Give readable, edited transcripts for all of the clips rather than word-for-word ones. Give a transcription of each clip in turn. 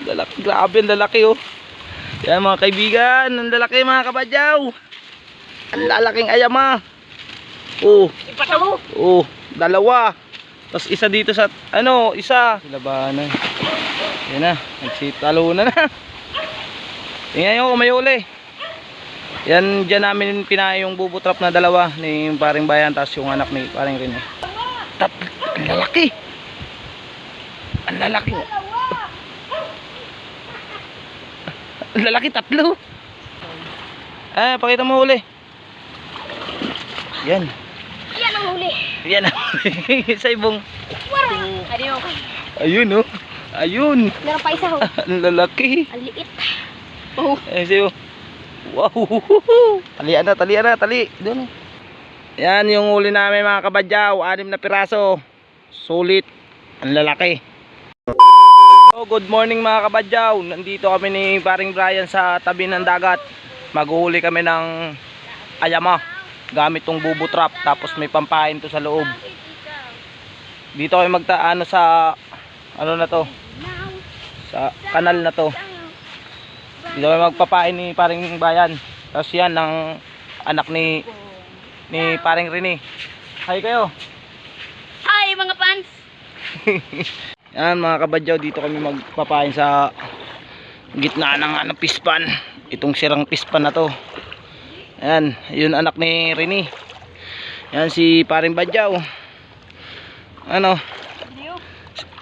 Lalaki, grabe ang lalaki oh. Yan mga kaibigan, ang lalaki mga kabadyaw. Ang lalaking ayama. Oh. Oh, dalawa. Tapos isa dito sa ano, isa. Labanan. Yan na, nagsitalunan na. Tingnan nyo kung may uli. Yan, dyan namin pinaya yung bubutrap na dalawa ni paring bayan, tapos yung anak ni paring Rene. Ang lalaki. Ang lalaki. Ang lalaki, tatlo. Pakita mo huli. Yan. Yan ang huli. Yan ang huli. Sa ibong. Ayun oh. Ayun. Meron pa isa ho. Ang lalaki. Ang liit. Oh. Sa'yo. Wow. Talian na. Doon. Yan yung huli namin mga kabadyaw. 6 na piraso. Sulit. Ang lalaki. Good morning mga kabadyaw. Nandito kami ni paring Brian sa tabi ng dagat. Maghuhuli kami ng ayama gamit tong bubo trap. Tapos may pampain to sa loob. Dito kami magtaano sa ano na to, sa kanal na to. Dito kami magpapain ni paring bayan. Tapos yan ng anak ni paring Rene. Hi kayo. Hi mga fans. Yan mga kabadyaw, dito kami magpapain sa gitna ng pispan. Itong sirang pispan na to. Yan, yun anak ni Rene. Yan si paring badyaw. Ano?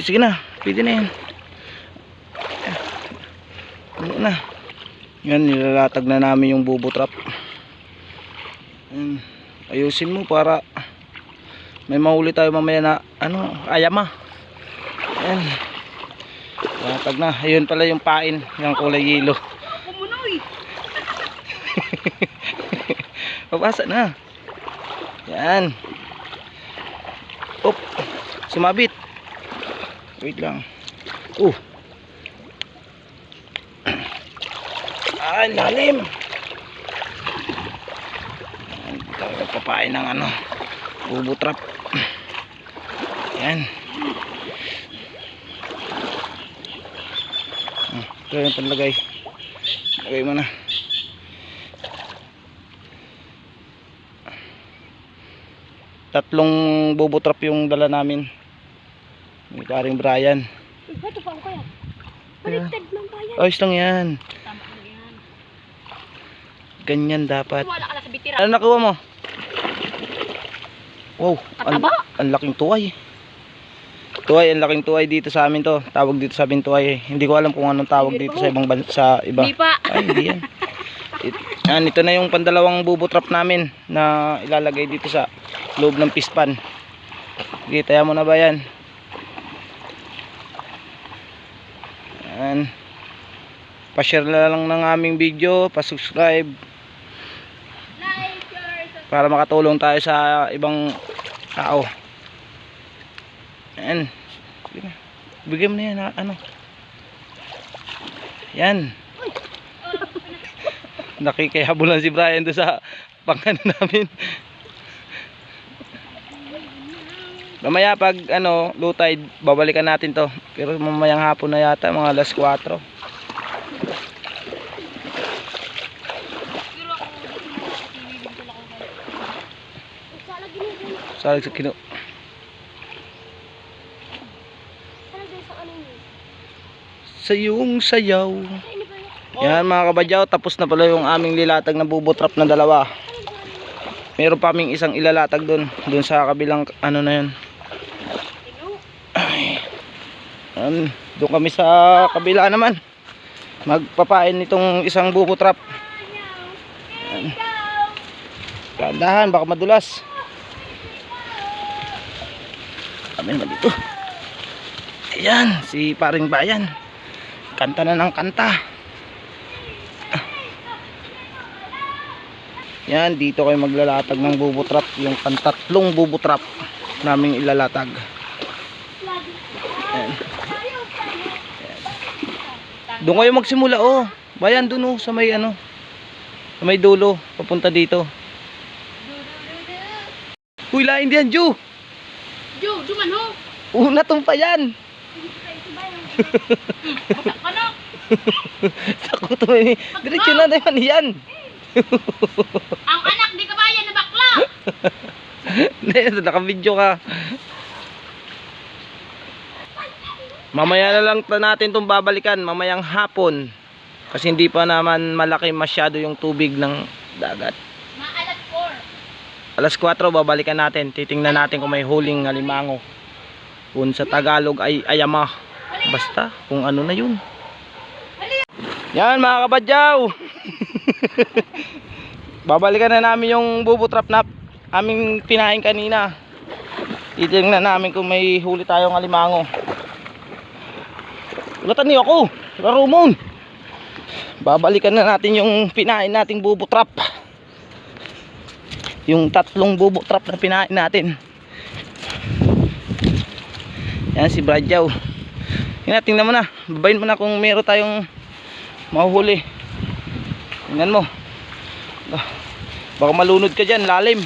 Sige na, pwede na yan. Ano na. Yan, nilalatag na namin yung bubo trap. Yan. Ayusin mo para may mahuli tayo mamaya na ano, ayama. Yan. Latag na. Ayun pala yung pain, yung kulay yelo. Kumunoy. Pabasa na. Yan. Op. Sumabit. Wait lang. Lalim. Tayo nagpapain ng ano, bubo trap. Yan. Ito yung panlagay. Lagay mo na. Tatlong bubo trap yung dala namin ni paring Brian. Ito pa ako kaya. Baliktad ng bayan. Ayos lang yan. Tama lang yan. Ganyan dapat. Wala ka na sa bitira. Ano nakuha mo? Wow, Kataba. ang laking tuway. Tuway, ang laking tuway dito sa amin to. Tawag dito sa amin tuway. Hindi ko alam kung anong tawag dito sa ibang sa iba. Hindi pa. Ay, hindi yan. Yan, ito na yung pandalawang bubo trap namin na ilalagay dito sa loob ng pispan. Sige, taya mo na ba yan? Yan. Pa-share na lang ng aming video, pa-subscribe para makatulong tayo sa ibang tao. Yan. Bigyan mo na yan, ano. Yan. Nakikihabulan si Brian doon sa pangano namin. Mamaya pag ano, low tide, babalikan natin to. Pero mamayang hapon na yata, mga alas 4. Salag sa kino. Sayong sayaw. Yan mga kabadyaw, tapos na pala yung aming lilatag na bubo trap na dalawa. Meron pa kaming isang ilalatag doon sa kabilang ano na yun. Doon kami sa kabila naman magpapain nitong isang bubo trap. Dahan, baka madulas. Kami naman dito. Ayan, si paring bayan. Kanta na ng kanta. Yan, dito kayo maglalatag ng bubo trap. Yung pantatlong bubo trap naming ilalatag. Yan. Doon kayo magsimula oh. Bayan doon oh, sa may ano, sa may dulo, papunta dito. Uy, lain diyan, Ju. Ju, duman ho. Una tong pa yan. Ano? Sako to eh. Diretso na naman yan. Ang anak di kabayan na bakla. Naka-video ka. Mamaya na lang natin itong babalikan. Mamayang hapon. Kasi hindi pa naman malaki masyado yung tubig ng dagat. Maalat 4. Alas 4 babalikan natin. Titingnan natin kung may huling alimango. Kung sa Tagalog ay ayama. Basta kung ano na yun. Yan mga kabadyaw. Babalikan na namin yung bubo trap na aming pinain kanina. Titingnan namin kung may huli tayong alimango. Ulatan niyo ako. Ramon. Babalikan na natin yung pinain nating bubo trap. Yung 3 bubo trap na pinain natin. Yan si Bradyaw. Tingnan mo na. Babayin mo na kung meron tayong mahuhuli. Tingnan mo. Baka malunod ka dyan. Lalim.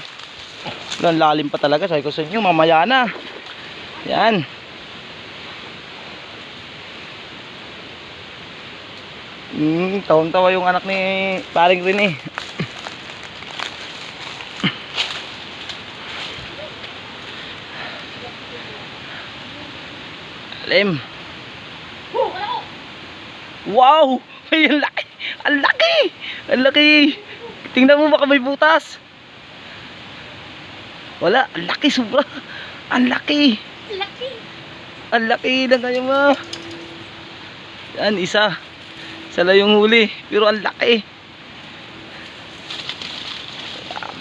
Lalim pa talaga. Sabi ko sa inyo. Mamaya na. Yan. Tawang-tawa yung anak ni paring Rene. Lalim. Wow! Ay, ang laki! Ang laki! Ang laki! Tingnan mo baka may butas. Wala, ang laki sobra. Ang laki. Laki. Ang laki ng kanya mo. Yan, isa. Isa lang yung huli. Pero ang laki.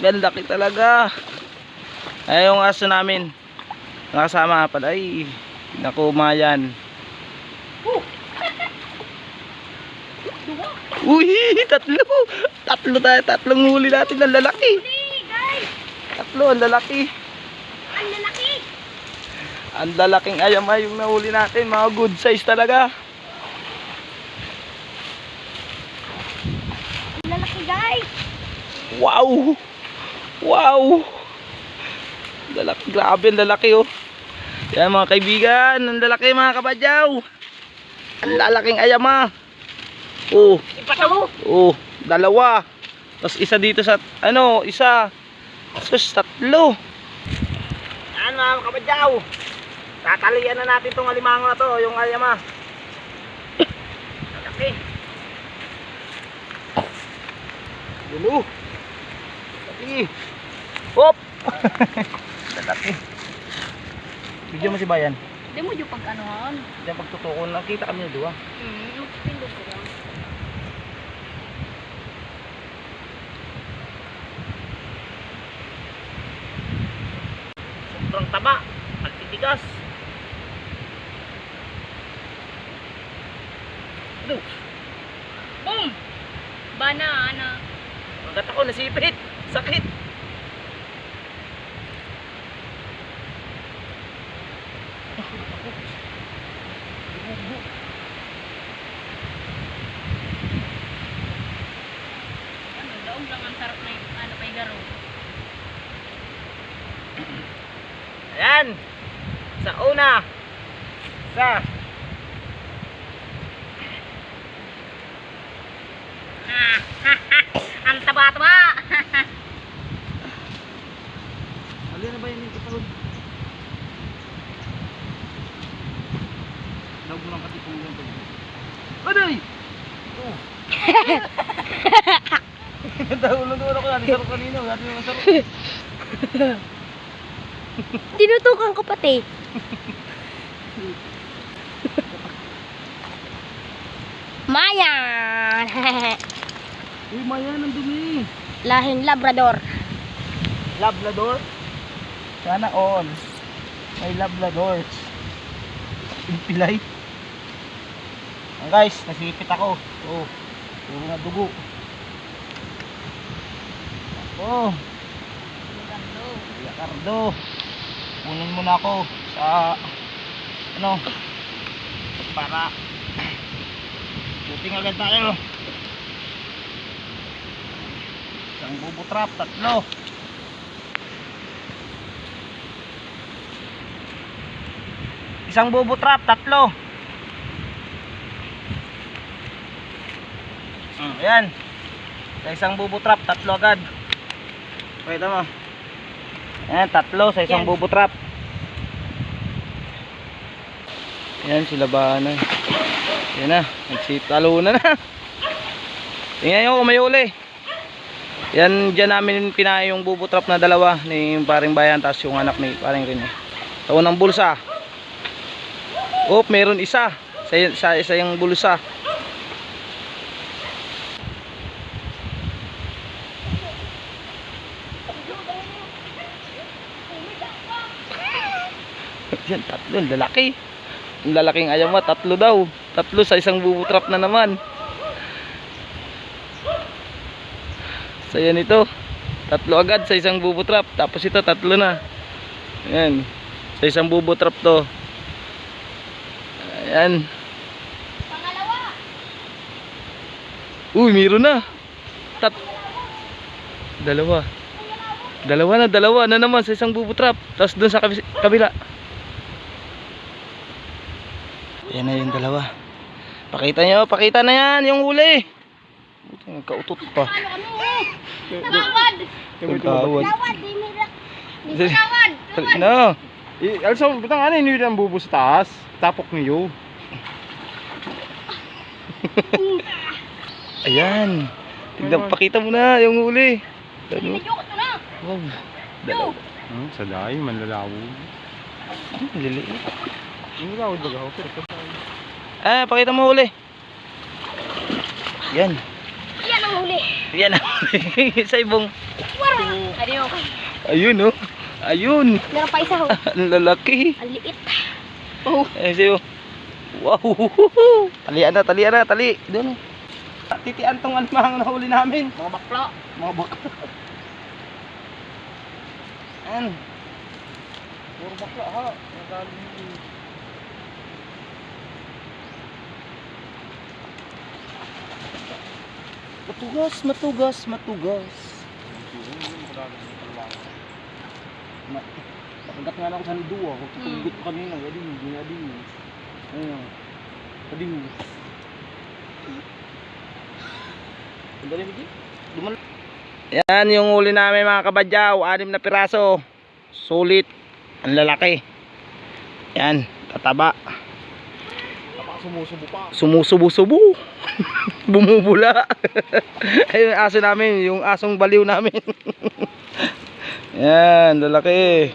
Ang laki talaga. Ay, yung aso namin. Nakasama pala. Ay, naku, mayan. Uy, 3. 3 tayo. 3 huli natin. Ang lalaki. Guys. 3, ang lalaki. Ang lalaki. Ang lalaking ayama yung nahuli natin. Mga good size talaga. Ang lalaki guys. Wow! Wow! Lalaki, grabe ang lalaki oh. Yan mga kaibigan. Ang lalaki mga kabadyaw. Ang lalaking ayama. Oh. Ipataw. Oh, 2. Tapos isa dito sa isa. Sus, 3. Yan mga kabadyaw. Tatalian na natin tong alimango na to, yung ayama. Laki. Dulo. Laki. Hop. Laki. Bigyan mo si Bayan. Hindi mo yung pag-anuhan. Diyan pagtutukon, nakita kami yung 2. Pindog ko lang. Sobrang taba. Ang titigas. Ano? Boom! Banana. Magat ako, nasipit. Sakit. Daog lang ang sarap na pa'y garo. Ayan. Sa una. Sa. Ang taba-taba. Alin na ba yan yung kapagod? Daog mo lang katipong yung pag. Aday! Oh. Ulong-ulong ako natin sarap kanino. Natin yung masarap. Tinutukan ko pati. Mayan. Uy, mayan, ang dumi. Lahing Labrador. Labrador? Sana all. May Labradors. Pilay. Guys, nasipit ako. Oh, puro na dugo. Oh, Yakardo. Kunin mo na ako sa para buting agad tayo. Isang bubo trap, 3. Isang bubo trap, 3. Ayan. Sa isang bubo trap, 3 agad. Pakita mo. Ayan, 3 sa isang Yan. bubo trap. Ayan, sila ba na. Ayan na, nagsitalo na. Tingnan nyo kung may uli. Yan, dyan namin pinahay yung bubo trap na 2 ni paring bayan, tapos yung anak ni paring Rene. Taon ng bulsa. Oh, meron isa. Sa isa yung bulsa. Yan, 3, lalaki. Ang lalaking ayama, 3 daw. 3 sa isang bubo trap na naman. So yan ito, 3 agad sa isang bubo trap. Tapos ito 3 na. Ayan, sa isang bubo trap to. Ayan. Pangalawa. Uy, meron na. 2 na naman sa isang bubo trap. Tapos dun sa kabila. Ayan na yung 2. Pakita na yan yung huli. Nagkautot pa. Tawad. Tawad. Tawad, di nila. Di tawad. Tawad. No. Also, butang ano yun ang bubo sa taas? Tapok niyo. Ayan. Tignan, pakita mo na yung huli. Ano? Medyo ko to na. Wow. 2. Sa dahi, manlalawo. Liliit. Manlalawo baga ako. Pakita mo huli. Yan. Yan ang huli. Yan ang huli. Sa ibong. Wara. Adiyo ko. Ayun oh. Ayun. Meron pa isa ho. Ang lalaki. Ang liit. Oh. Sa'yo. Wow. Talian na. Tali. Doon oh. Titian tong alimahang nahuli namin. Mga bakla. Mga bakla. Ayan. Puro bakla ha. Matugas. Pagkat nga lang sa niduwa, kung tutugot pa kanina, hindi. Ayun. Ading. Yan yung huli namin mga kabadyaw, 6 na piraso. Sulit. Ang lalaki. Yan, tataba. Sumusubo pa. Sumusubo. Bumubula. Ayun yung aso namin, yung asong baliw namin. Yan, lalaki.